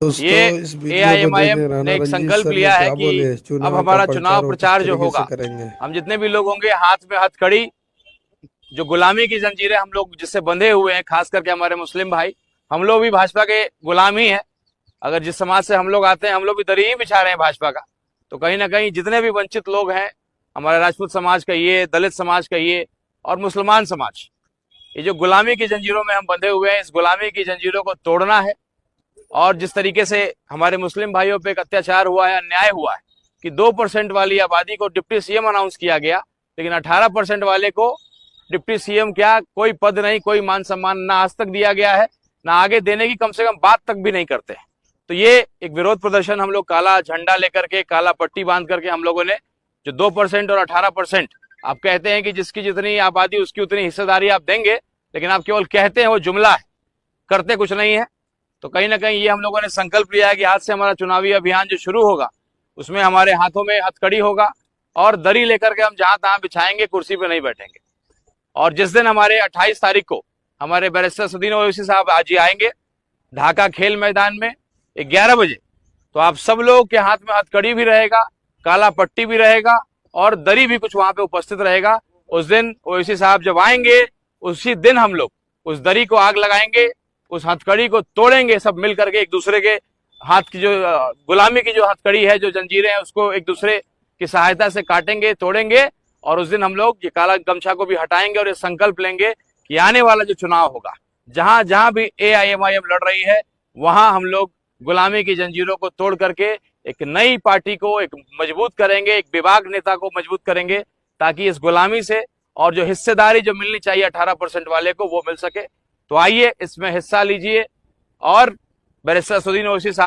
दोस्तों, ये इस वीडियो को एआईएमआईएम देखें राणा ने एक रणजीत संकल्प सर ने लिया है क्या कि बोले। अब चुनाव का हमारा प्रचार चुनाव वो किस प्रचार जो तरीके से होगा, करेंगे। हम जितने भी लोग होंगे हाथ में हथकड़ी, जो गुलामी की जंजीरें हम लोग जिससे बंधे हुए हैं, खास करके हमारे मुस्लिम भाई, हम लोग भी भाजपा के गुलाम ही हैं। अगर जिस समाज से हम लोग आते हैं, हम लोग भी दरी ही बिछा रहे हैं भाजपा का। तो कहीं ना कहीं जितने भी वंचित लोग हैं, हमारे राजपूत समाज कहिए, दलित समाज कहिए, और मुसलमान समाज, ये जो गुलामी की जंजीरों में हम बंधे हुए हैं, इस गुलामी की जंजीरों को तोड़ना है। और जिस तरीके से हमारे मुस्लिम भाइयों पे एक अत्याचार हुआ है, अन्याय हुआ है कि 2% वाली आबादी को डिप्टी सीएम अनाउंस किया गया, लेकिन 18% वाले को डिप्टी सीएम क्या, कोई पद नहीं, कोई मान सम्मान ना आज तक दिया गया है, ना आगे देने की कम से कम बात तक भी नहीं करते हैं। तो ये एक विरोध प्रदर्शन हम लोग काला झंडा लेकर के, काला पट्टी बांध करके हम लोगों ने, जो 2% और 18%, आप कहते हैं कि जिसकी जितनी आबादी उसकी उतनी हिस्सेदारी आप देंगे, लेकिन आप केवल कहते हैं, वो जुमला है, करते कुछ नहीं है। तो कहीं ना कहीं ये हम लोगों ने संकल्प लिया है कि आज से हमारा चुनावी अभियान जो शुरू होगा, उसमें हमारे हाथों में हथकड़ी होगा और दरी लेकर के हम जहां तहां बिछाएंगे, कुर्सी पे नहीं बैठेंगे। और जिस दिन हमारे 28 तारीख को हमारे बैरिस्टर सदीन ओवैसी साहब आज ही आएंगे ढाका खेल मैदान में 11 बजे, तो आप सब लोग के हाथ में हथकड़ी भी रहेगा, काला पट्टी भी रहेगा, और दरी भी कुछ वहां पे उपस्थित रहेगा। उस दिन ओवैसी साहब जब आएंगे, उसी दिन हम लोग उस दरी को आग लगाएंगे, उस हथकड़ी को तोड़ेंगे, सब मिल करके एक दूसरे के हाथ की जो गुलामी की जो हथकड़ी है, जो जंजीरें हैं, उसको एक दूसरे की सहायता से काटेंगे, तोड़ेंगे। और उस दिन हम लोग ये काला गमछा को भी हटाएंगे और ये संकल्प लेंगे कि आने वाला जो चुनाव होगा, जहां जहां भी एआईएमआईएम लड़ रही है, वहां हम लोग गुलामी की जंजीरों को तोड़ करके एक नई पार्टी को एक मजबूत करेंगे, एक विभाग नेता को मजबूत करेंगे, ताकि इस गुलामी से और जो हिस्सेदारी जो मिलनी चाहिए 18% वाले को, वो मिल सके। तो आइए इसमें हिस्सा लीजिए और बैरिस्टर सदीन ओवैसी साहब